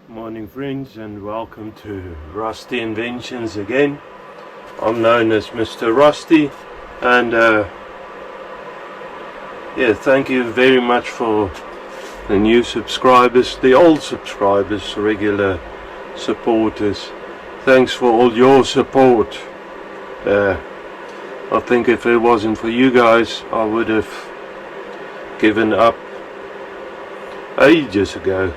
Morning friends, and welcome to Rusty Inventions again. I'm known as Mr. Rusty, and thank you very much for the new subscribers, the old subscribers, regular supporters. Thanks for all your support. I think if it wasn't for you guys, I would have given up ages ago.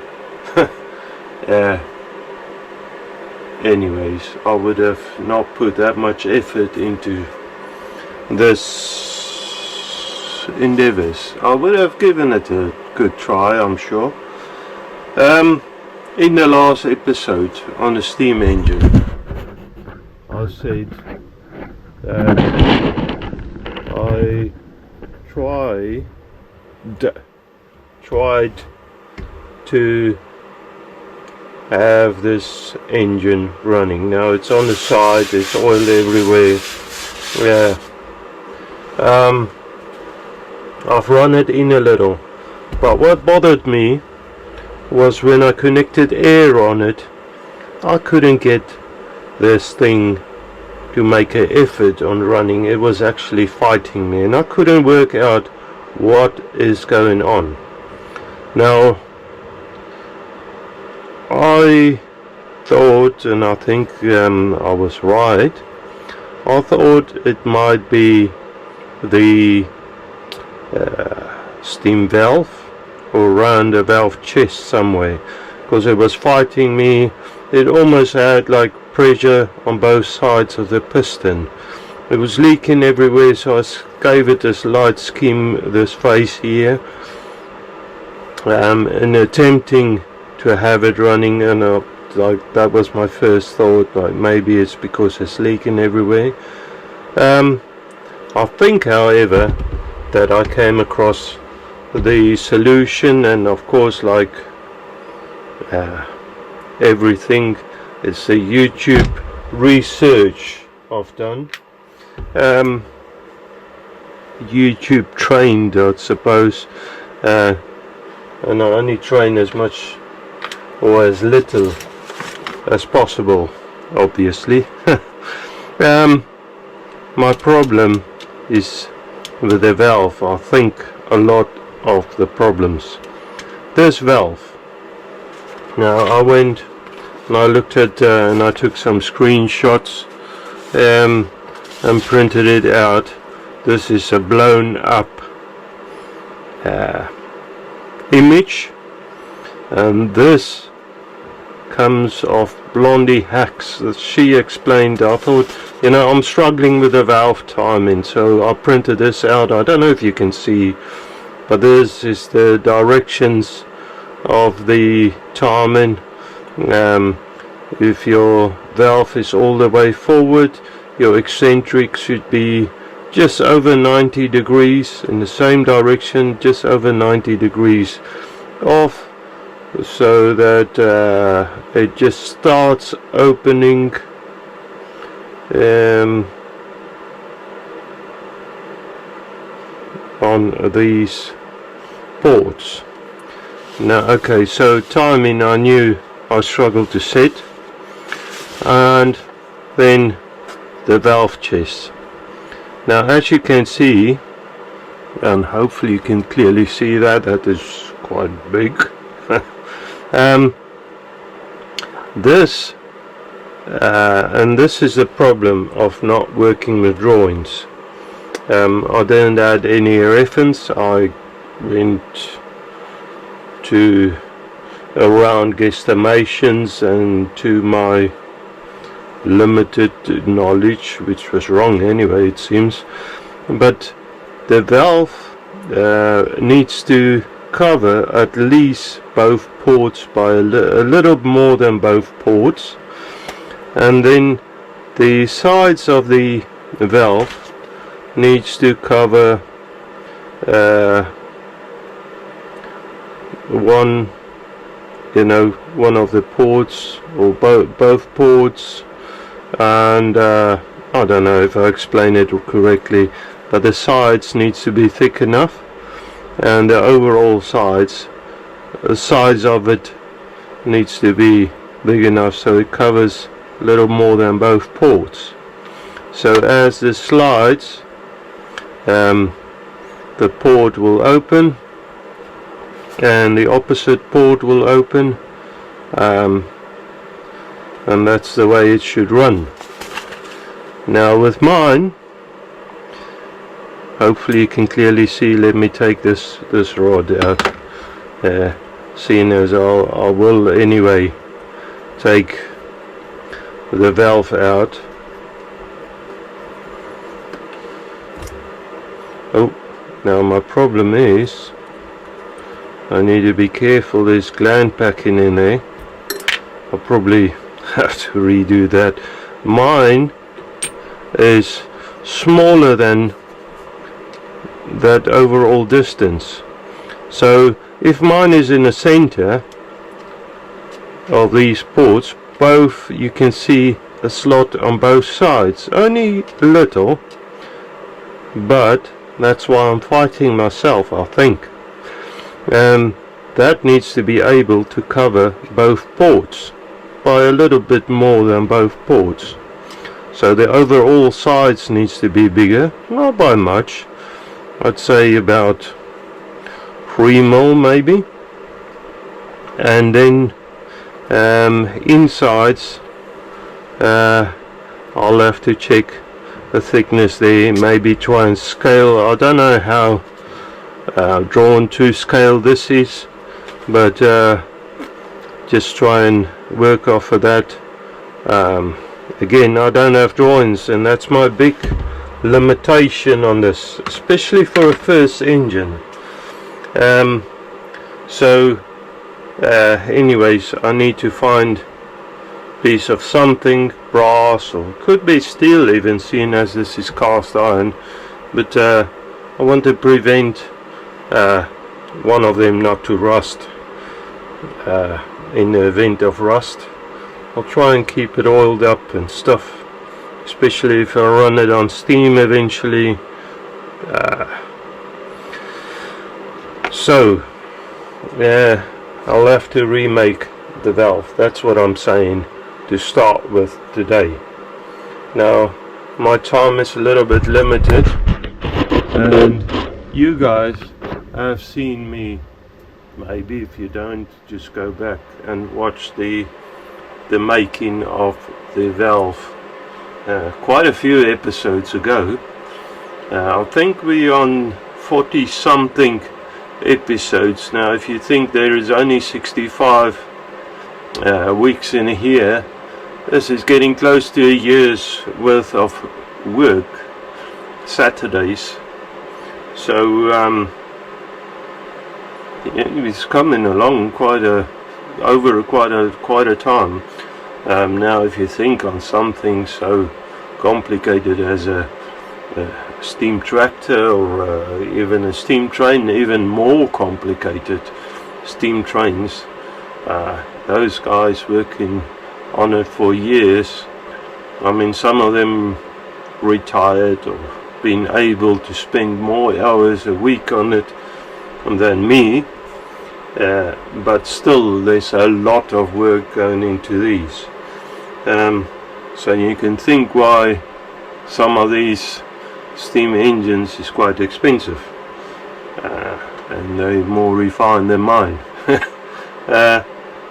Anyways, I would have not put that much effort into this endeavors. I would have given it a good try, I'm sure. In the last episode on the steam engine, I said that I tried to have this engine running. Now it's on the side, there's oil everywhere. I've run it in a little, but what bothered me was when I connected air on it, I couldn't get this thing to make an effort on running. It was actually fighting me, and I couldn't work out what is going on. Now I thought, and I think I was right, I thought it might be the steam valve or around the valve chest somewhere, because it was fighting me. It almost had like pressure on both sides of the piston. It was leaking everywhere, so I gave it this light skim, this face here, and attempting to have it running, and like that was my first thought, like maybe it's because it's leaking everywhere. I think, however, that I came across the solution, and of course, like everything, it's a YouTube research I've done. YouTube trained, I suppose, and I only train as much or as little as possible, obviously. My problem is with the valve. I think a lot of the problems. This valve. Now I went and I looked at and I took some screenshots and printed it out. This is a blown up image, and this comes off Blondie Hacks that she explained. I thought, I'm struggling with the valve timing, so I printed this out. I don't know if you can see, but this is the directions of the timing. If your valve is all the way forward, your eccentric should be just over 90 degrees in the same direction, just over 90 degrees off, so that it just starts opening on these ports. Now, okay, so timing I knew I struggled to set, and then the valve chest. Now, as you can see, and hopefully you can clearly see that is quite big. This is the problem of not working with drawings. I didn't add any reference. I went to around guesstimations and to my limited knowledge, which was wrong anyway, it seems. But the valve needs to cover at least both ports by a little more than both ports, and then the sides of the valve needs to cover one of the ports, or both ports, and I don't know if I explain it correctly, but the sides needs to be thick enough, and the overall sides of it needs to be big enough so it covers a little more than both ports. So as this slides, the port will open and the opposite port will open, and that's the way it should run. Now with mine, hopefully you can clearly see, let me take this rod out, seeing as I will anyway take the valve out. Oh, now my problem is I need to be careful, there's gland packing in there. I'll probably have to redo that. Mine is smaller than that overall distance, so if mine is in the center of these ports, both, you can see a slot on both sides, only a little, but that's why I'm fighting myself, I think. That needs to be able to cover both ports by a little bit more than both ports. So the overall size needs to be bigger, not by much. I'd say about 3 mil maybe. And then insides, I'll have to check the thickness there, maybe try and scale. I don't know how drawn to scale this is, but just try and work off of that. Again, I don't have drawings, and that's my big limitation on this, especially for a first engine. Anyways, I need to find a piece of something, brass, or could be steel even, seeing as this is cast iron, but I want to prevent one of them not to rust. In the event of rust, I'll try and keep it oiled up and stuff, especially if I run it on steam eventually. I'll have to remake the valve, that's what I'm saying, to start with today. Now my time is a little bit limited, and you guys have seen me, maybe if you don't, just go back and watch the making of the valve quite a few episodes ago. I think we're on 40 something episodes now. If you think there is only 65 weeks in a year, this is getting close to a year's worth of work, Saturdays. So it's coming along quite a time. Now if you think on something so complicated as a steam tractor, or even a steam train, even more complicated steam trains, those guys working on it for years. I mean, some of them retired or been able to spend more hours a week on it than me, but still there's a lot of work going into these. So you can think why some of these steam engines is quite expensive, and they're more refined than mine.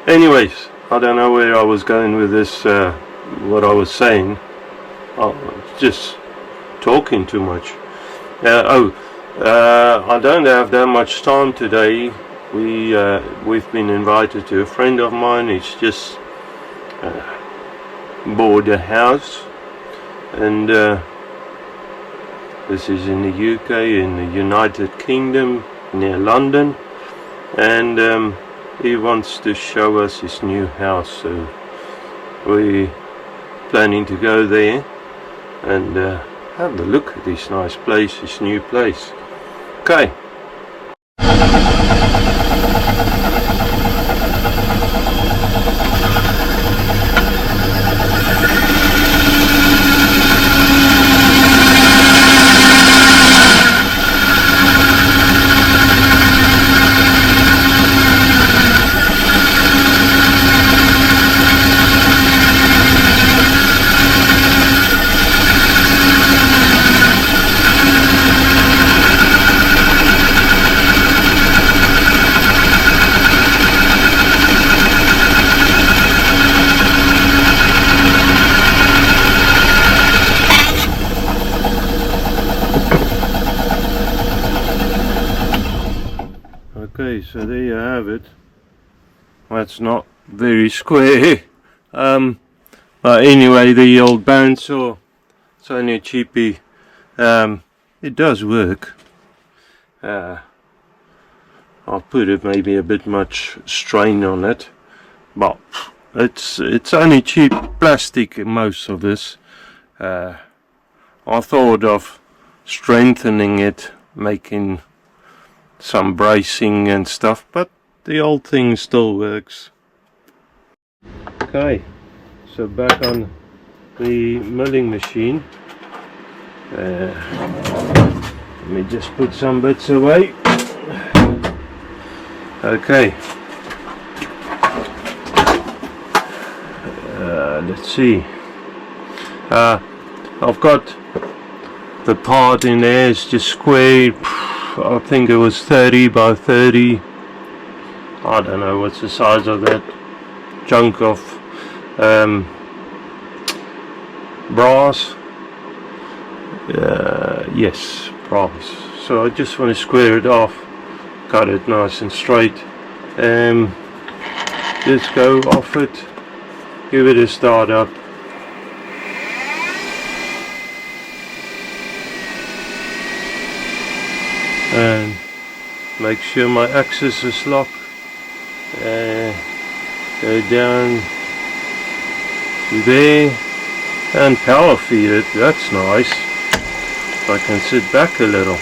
Anyways, I don't know where I was going with this, what I was saying. Just talking too much. I don't have that much time today. We've been invited to a friend of mine. He's just bought a house, and this is in the UK, in the United Kingdom, near London, and he wants to show us his new house, so we're planning to go there and have a look at this nice place, this new place. Okay. have it. That's not very square. But anyway, the old bandsaw, it's only a cheapie. It does work. I'll put it maybe a bit much strain on it, but it's only cheap plastic, most of this. I thought of strengthening it, making some bracing and stuff, but the old thing still works. Okay, so back on the milling machine. Let me just put some bits away. Okay, let's see. I've got the part in there is just square. I think it was 30 by 30. I don't know what's the size of that chunk of brass. Yes, brass. So I just want to square it off, cut it nice and straight, just go off it, give it a start up. And make sure my axis is locked. Go down to there and power feed it. That's nice. I can sit back a little.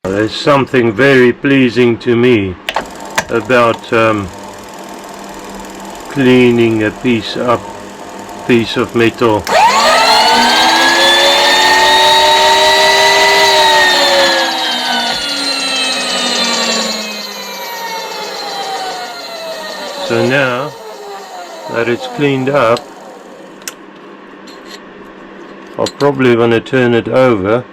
There's something very pleasing to me about cleaning a piece of metal. So now that it's cleaned up, I'll probably want to turn it over,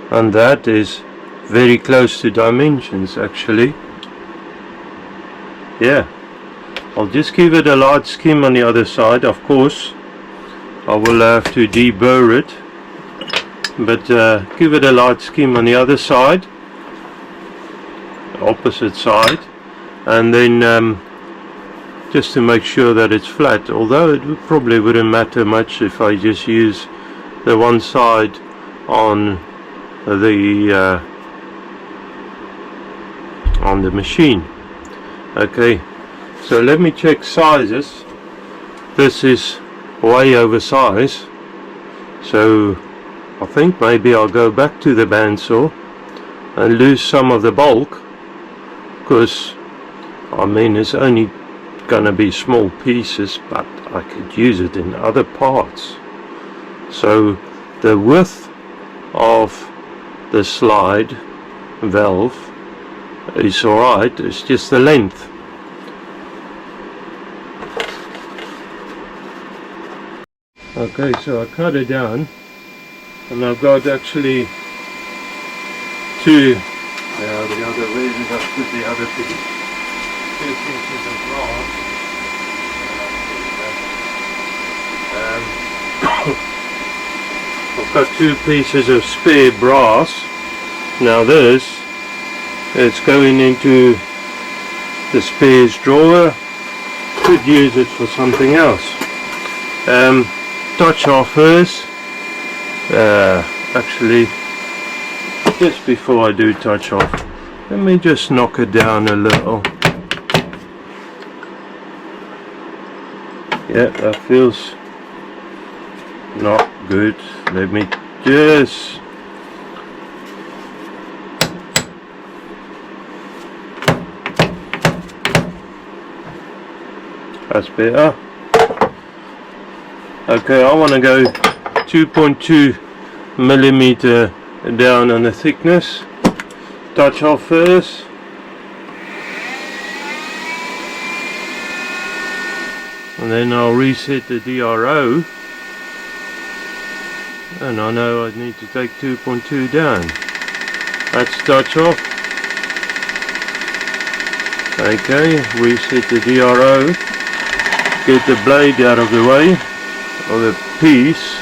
and that is very close to dimensions actually. Yeah, I'll just give it a light skim on the other side. Of course I will have to deburr it, but give it a light skim on the other side, opposite side, and then just to make sure that it's flat, although it probably wouldn't matter much if I just use the one side on the machine. Okay, so let me check sizes. This is way oversized, so I think maybe I'll go back to the bandsaw and lose some of the bulk, because I mean, it's only gonna be small pieces, but I could use it in other parts. So the width of the slide valve is alright, it's just the length. Okay, so I cut it down and I've got actually two, where did I put the other piece? Two pieces of glass. I've got two pieces of spare brass. Now this, it's going into the spares drawer. Could use it for something else. Touch off first. Actually, just before I do touch off, let me just knock it down a little. Yeah, that feels not good. Let me just that's better. Okay, I want to go 2.2 millimeter down on the thickness. Touch off first. And then I'll reset the DRO. And I know I need to take 2.2 down. That's touch off. Okay, reset the DRO. Get the blade out of the way, or the piece.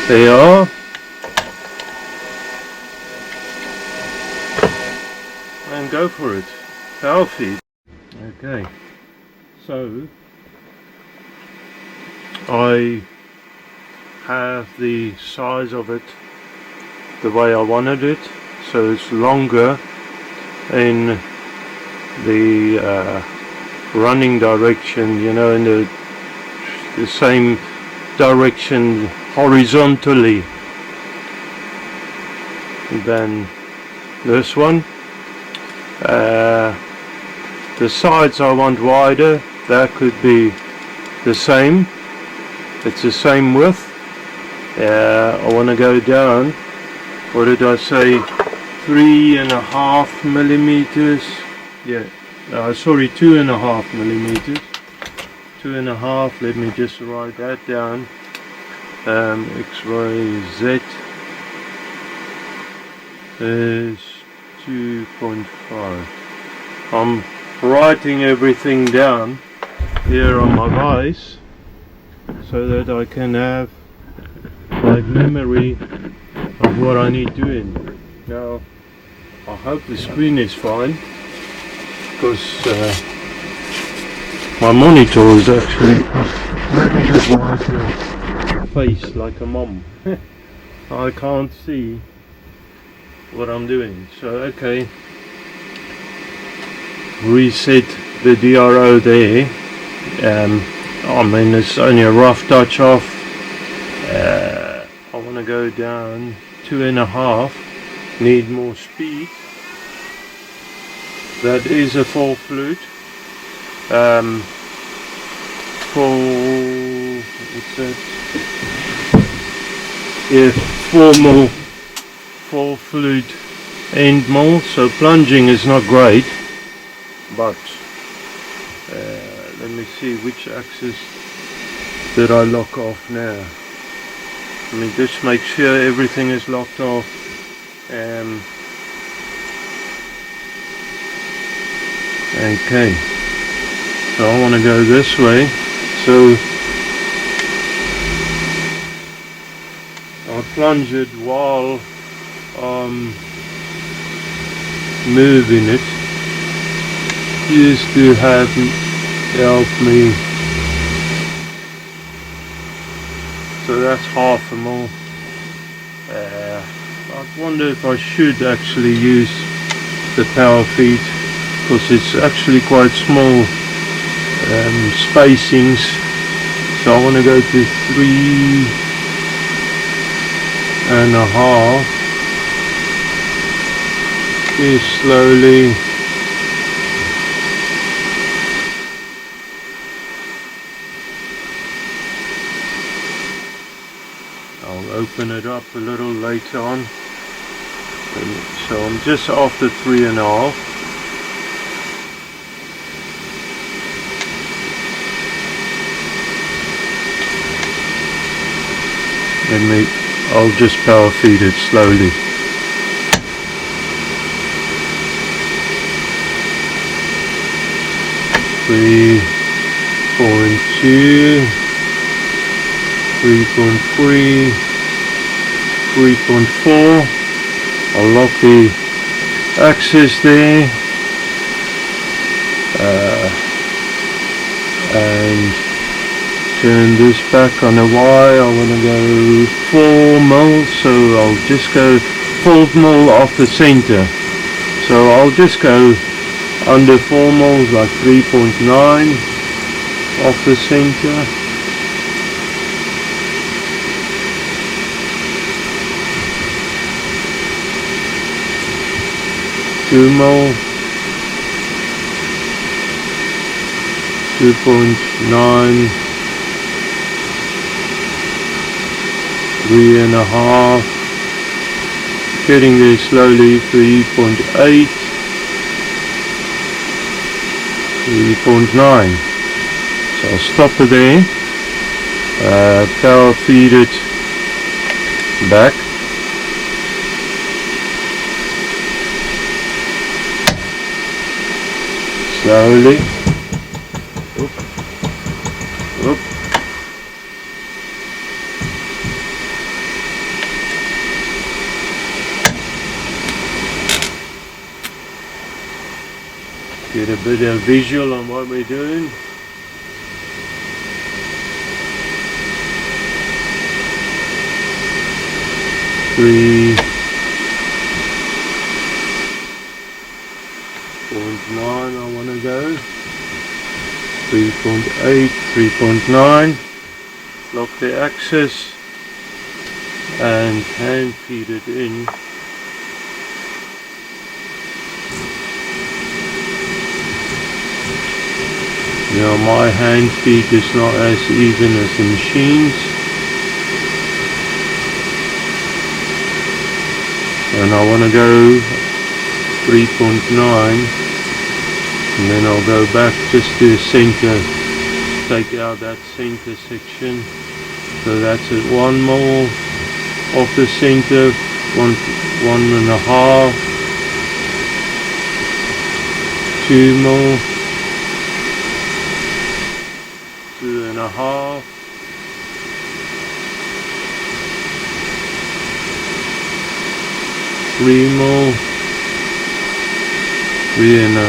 There you are. And go for it. Power feed. Okay, so I have the size of it the way I wanted it, so it's longer in the running direction, you know, in the same direction horizontally than this one. The sides I want wider. That could be the same. It's the same width. I want to go down. What did I say? 3.5 millimeters. Yeah. Sorry, 2.5 millimeters. 2.5. Let me just write that down. X, Y, Z is 2.5. I'm writing everything down here on my vise so that I can have like memory of what I need doing. Now I hope the screen is fine, because my monitor is actually, let me just wipe your face like a mom. I can't see what I'm doing. So okay, reset the DRO there. I mean, it's only a rough touch off. I want to go down 2.5. Need more speed. That is a full flute. Full flute end mill. So plunging is not great, but let me see which axis did I lock off now. Let me just make sure everything is locked off. Okay, so I want to go this way, so I'll plunge it while I'm moving it, just to help me. So that's half a mil. I wonder if I should actually use the power feed, because it's actually quite small spacings. So I want to go to 3 and a half. Just slowly. I'll open it up a little later on. And so I'm just after 3.5. I'll just power feed it slowly. Three, 4.2, 3.3, 3.4. I'll lock the axis there, and turn this back on a Y. I want to go 4 mil, so I'll just go 4 mil off the center. So I'll just go under 4 mils, like 3.9 off the center. Two mil, 2.9, 3.5, getting there slowly, 3.8, 3.9. So I'll stop it there, power feed it back. Slowly. Oop. Oop. Get a bit of visual on what we're doing. Three. 3.9 I want to go, 3.8, 3.9, lock the axis and hand feed it in. Now my hand feed is not as even as the machines, and I want to go 3.9. and then I'll go back just to the center, take out that center section, so that's it, 1 mil off the center, 1.5, 2 mil, 2.5, 3 mil, 3 and I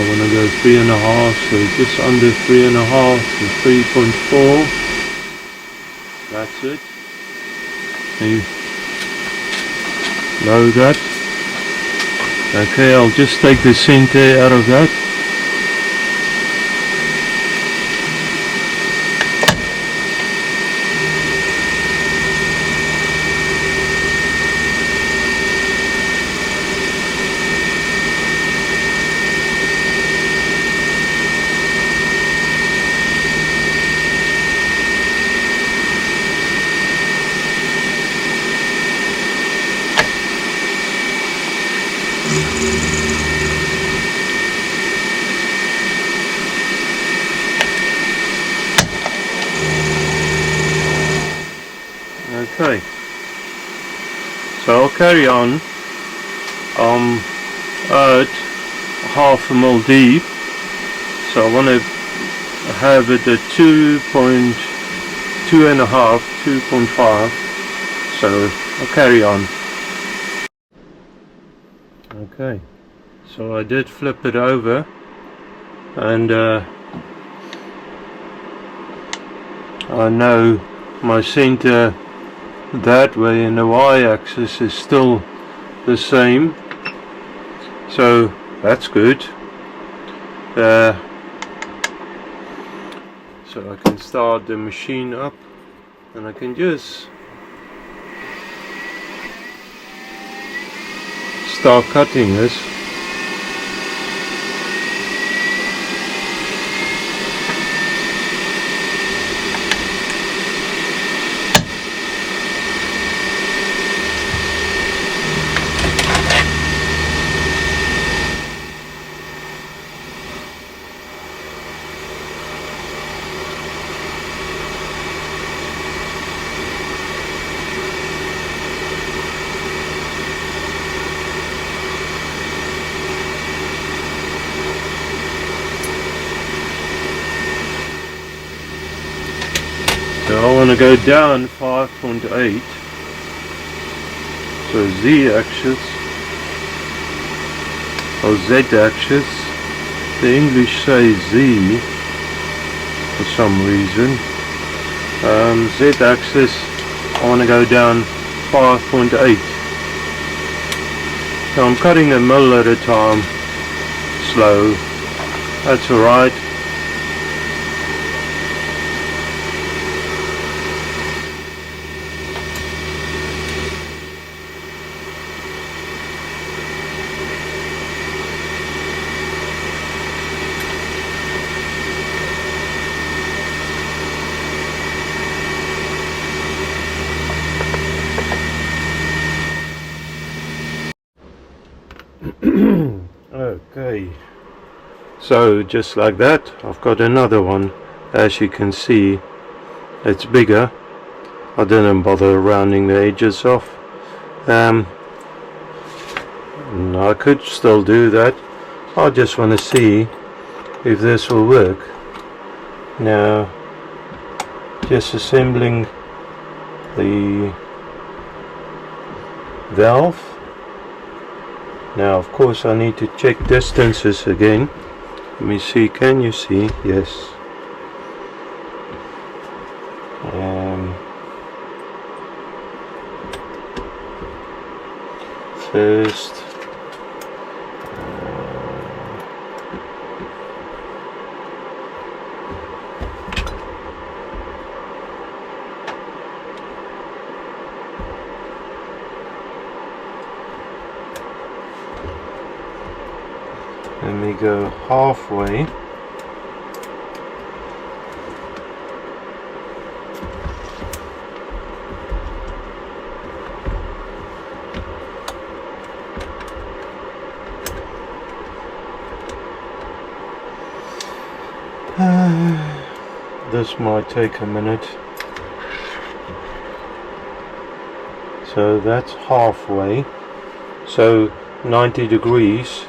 want to go 3.5, so just under 3.5 to 3.4. That's it. You load that. Okay, I'll just take the center out of that. Okay, so I'll carry on. I'm at 1/2 mil deep, so I want to have it at 2.5, 2.5, so I'll carry on. Okay, so I did flip it over, and I know my center that way and the y-axis is still the same, so that's good. So I can start the machine up, and I can just start cutting this. So I want to go down 5.8, so Z axis or Z axis, the English say Z for some reason. Z axis, I want to go down 5.8, so I'm cutting a mil at a time, slow, that's alright. Okay, so just like that, I've got another one. As you can see, it's bigger. I didn't bother rounding the edges off. I could still do that. I just want to see if this will work. Now, just assembling the valve. Now of course I need to check distances again. Let me see, can you see? Yes. First let me go halfway. This might take a minute. So that's halfway. So 90 degrees.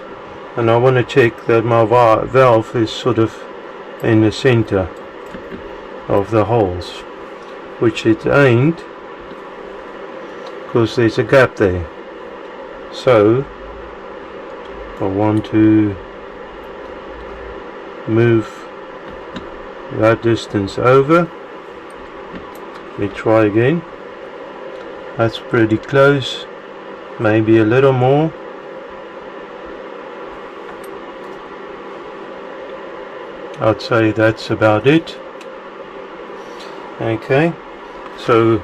And I want to check that my valve is sort of in the center of the holes, which it ain't, because there's a gap there. So I want to move that distance over. Let me try again. That's pretty close, maybe a little more. I'd say that's about it. Okay, so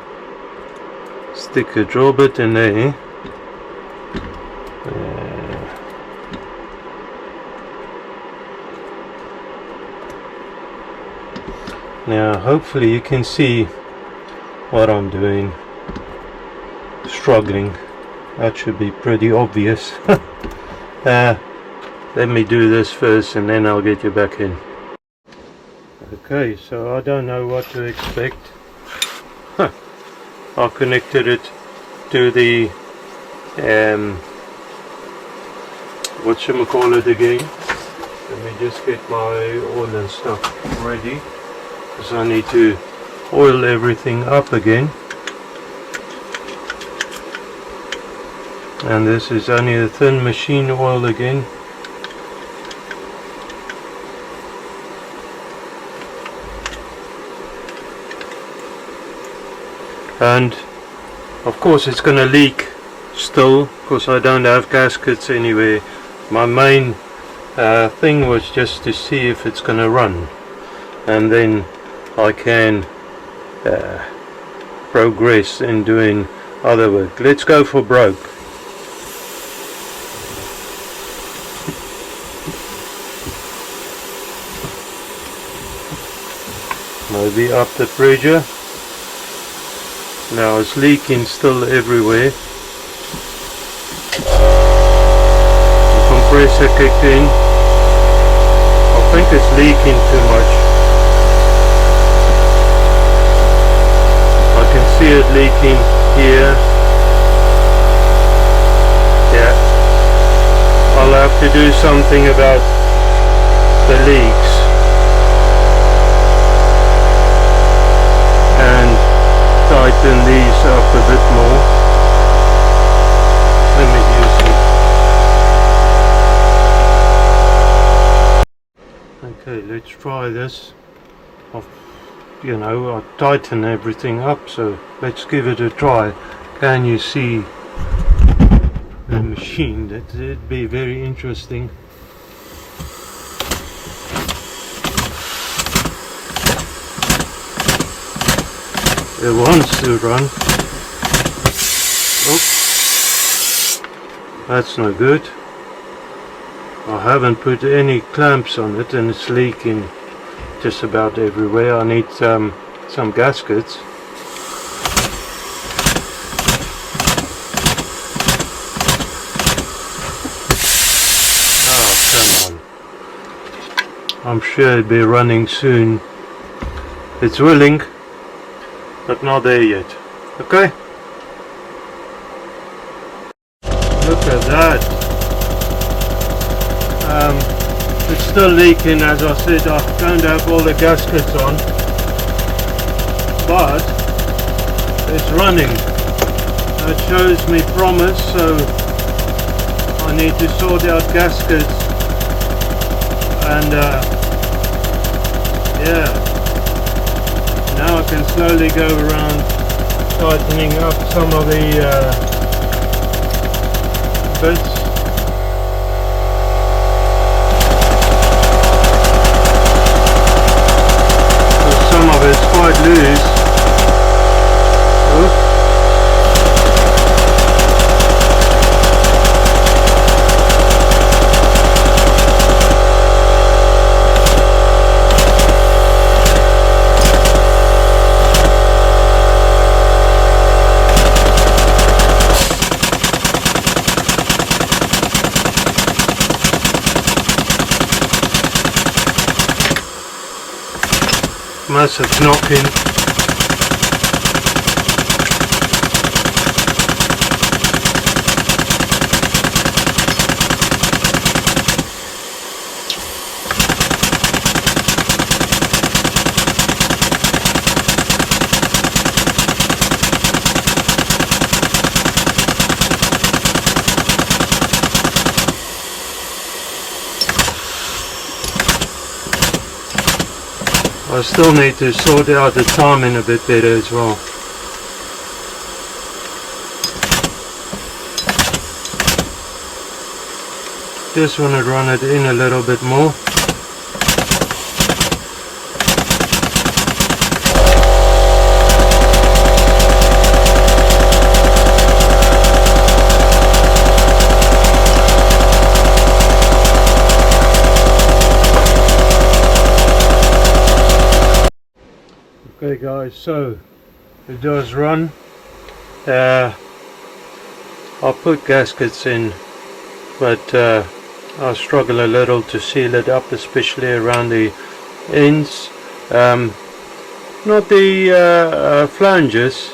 stick a drill bit in there. Now hopefully you can see what I'm doing. Struggling. That should be pretty obvious. Let me do this first and then I'll get you back in. Okay, so I don't know what to expect. I connected it to the whatchamacallit again. Let me just get my oil and stuff ready, because I need to oil everything up again. And this is only a thin machine oil again. And of course it's going to leak still, because I don't have gaskets anywhere. My main thing was just to see if it's going to run, and then I can progress in doing other work. Let's go for broke. maybe up the pressure. Now it's leaking still everywhere. The compressor kicked in. I think it's leaking too much. I can see it leaking here. Yeah. I'll have to do something about the leaks and tighten these up a bit more. Let me use it. Okay, let's try this. I tighten everything up, so let's give it a try. Can you see the machine? That'd be very interesting. It wants to run. Oh, that's no good. I haven't put any clamps on it and it's leaking just about everywhere. I need some gaskets. Oh, come on. I'm sure it'll be running soon. It's willing, but not there yet. Okay? Look at that. It's still leaking, as I said. I don't have all the gaskets on, but it's running. It shows me promise, so I need to sort out gaskets and yeah, now I can slowly go around tightening up some of the bits. Some of it's quite loose. Oops. Massive knocking. I still need to sort out the timing a bit better as well. Just want to run it in a little bit more. Okay guys, so it does run. I'll put gaskets in, but I struggle a little to seal it up, especially around the ends. Not the flanges.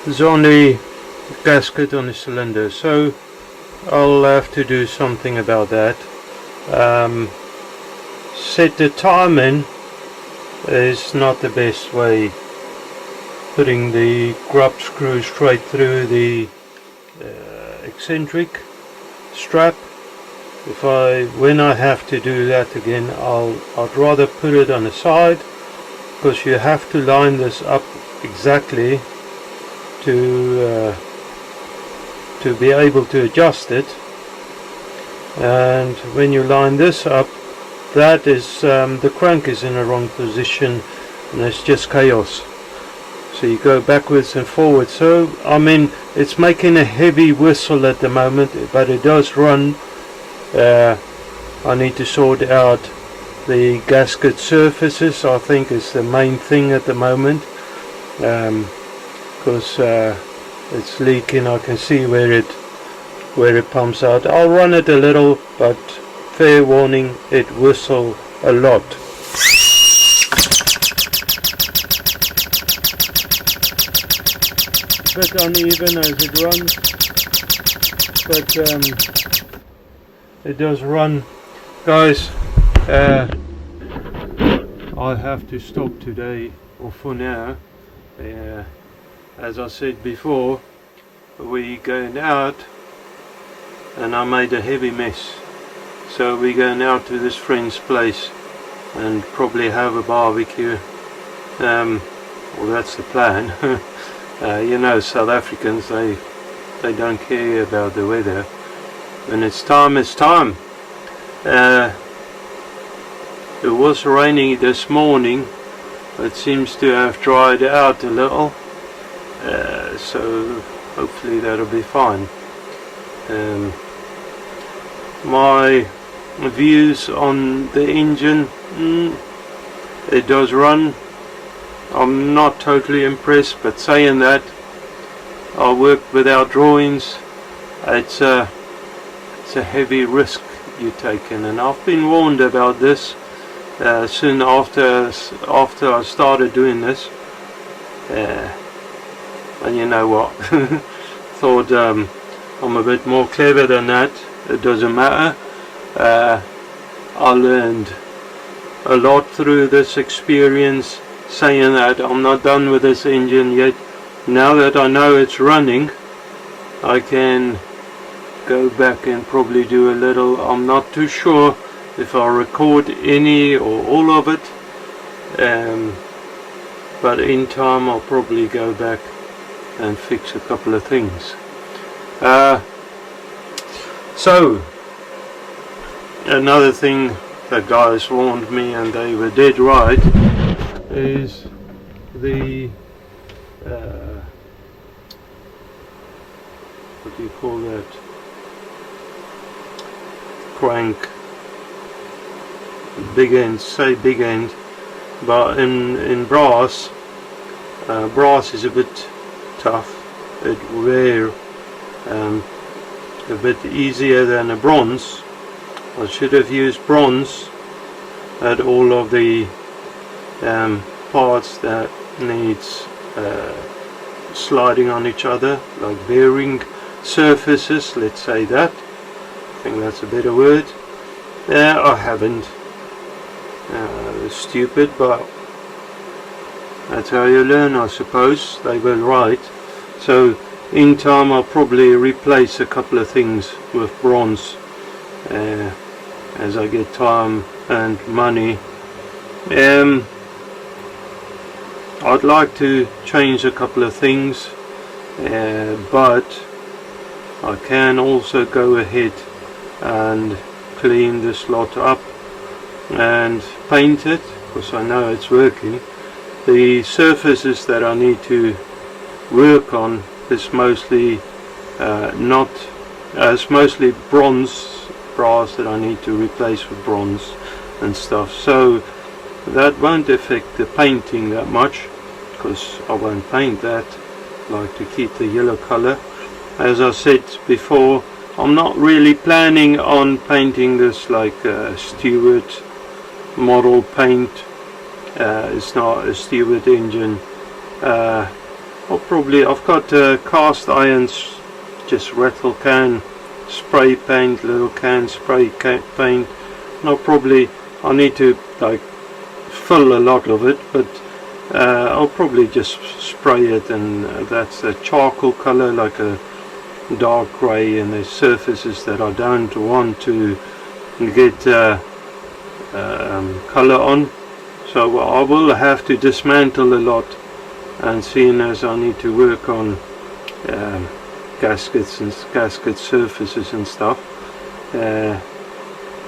There's only gasket on the cylinder, so I'll have to do something about that. Set the time in is not the best way. Putting the grub screw straight through the eccentric strap. When I have to do that again, I'd rather put it on the side, because you have to line this up exactly to be able to adjust it. And when you line this up, that is the crank is in the wrong position and it's just chaos. So you go backwards and forwards. So I mean, it's making a heavy whistle at the moment, but it does run. I need to sort out The gasket surfaces, I think, is the main thing at the moment, because it's leaking. I can see where it pumps out. I'll run it a little, but fair warning, it whistles a lot. A bit uneven as it runs, but it does run. Guys, I have to stop today, or for now. As I said before, we're going out and I made a heavy mess, so we're going out to this friend's place and probably have a barbecue. Well, that's the plan. You know, South Africans, they don't care about the weather. When it's time, it's time. It was raining this morning. It seems to have dried out a little, so hopefully that'll be fine. My views on the engine, it does run. I'm not totally impressed, but saying that, I worked without drawings. It's a heavy risk you're taking, and I've been warned about this soon after I started doing this. And you know what? Thought I'm a bit more clever than that. It doesn't matter. I learned a lot through this experience. Saying that, I'm not done with this engine yet. Now that I know it's running, I can go back and probably do a little. I'm not too sure if I'll record any or all of it, but in time I'll probably go back and fix a couple of things. So another thing the guys warned me, and they were dead right, is the what do you call that, crank, big end, say big end, but in brass is a bit tough. It wear a bit easier than a bronze. I should have used bronze at all of the parts that needs sliding on each other, like bearing surfaces, let's say that. I think that's a better word. I haven't. Stupid, but that's how you learn, I suppose. They were right. So in time I'll probably replace a couple of things with bronze as I get time and money. I'd like to change a couple of things, but I can also go ahead and clean this lot up and paint it, because I know it's working. The surfaces that I need to work on is mostly it's mostly brass that I need to replace with bronze and stuff, so that won't affect the painting that much, because I won't paint that. I like to keep the yellow color. As I said before, I'm not really planning on painting this like Stewart model paint. It's not a Stewart engine. I've got cast irons, just rattle can spray paint, little can spray paint. I need to like fill a lot of it, but I'll probably just spray it, and that's a charcoal color, like a dark grey, and there's surfaces that I don't want to get color on, so I will have to dismantle a lot, and seeing as I need to work on gaskets and gasket surfaces and stuff,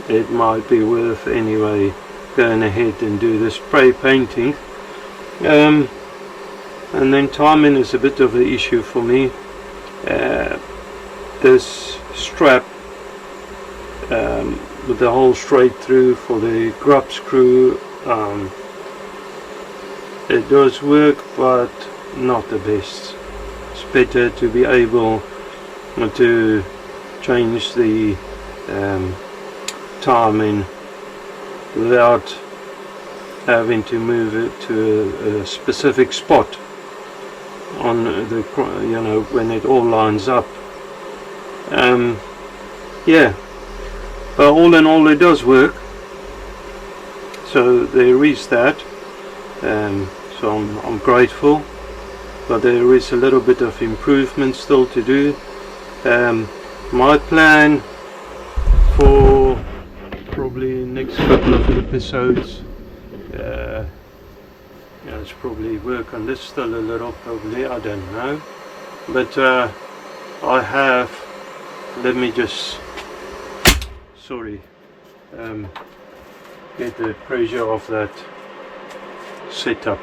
it might be worth anyway going ahead and do the spray painting. And then timing is a bit of an issue for me. This strap with the hole straight through for the grub screw. It does work, but not the best. It's better to be able to change the timing without having to move it to a specific spot on the, you know, when it all lines up. Yeah, but all in all it does work, so there is that. So I'm grateful, but there is a little bit of improvement still to do. My plan for probably next couple of episodes, let's probably work on this still a little, probably, I don't know, but I have, let me just, sorry, get the pressure off that setup.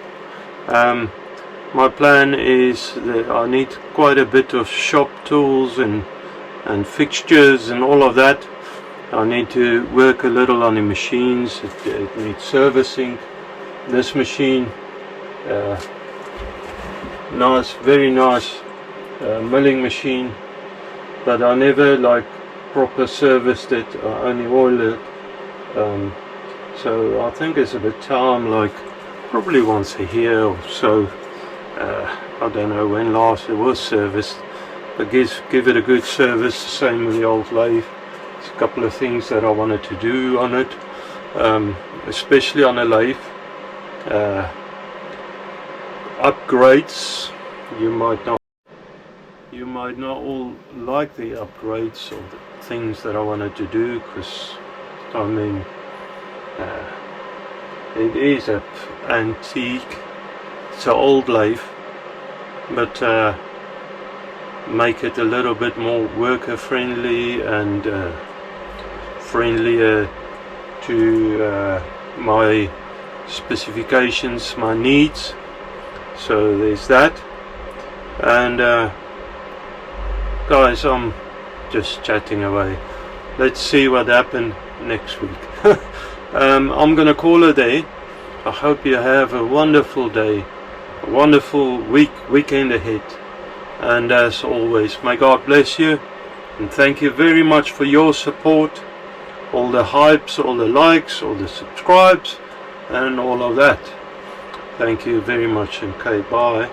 My plan is that I need quite a bit of shop tools and fixtures and all of that. I need to work a little on the machines. It needs servicing. This machine, nice, very nice milling machine, but I never like proper serviced it. I only oiled it. So I think it's a bit time, like probably once a year or so. I don't know when last it was serviced, but give it a good service. Same with the old lathe. There's a couple of things that I wanted to do on it, especially on a lathe. Upgrades. You might not all like the upgrades or the things that I wanted to do, because I mean, it is an antique, it's an old lathe, but make it a little bit more worker friendly and friendlier to my specifications, my needs. So there's that. And guys, I'm just chatting away. Let's see what happened next week. I'm gonna call it a day. I hope you have a wonderful day, a wonderful weekend ahead, and as always, may God bless you, and thank you very much for your support, all the hypes, all the likes, all the subscribes, and all of that. Thank you very much, and okay, bye.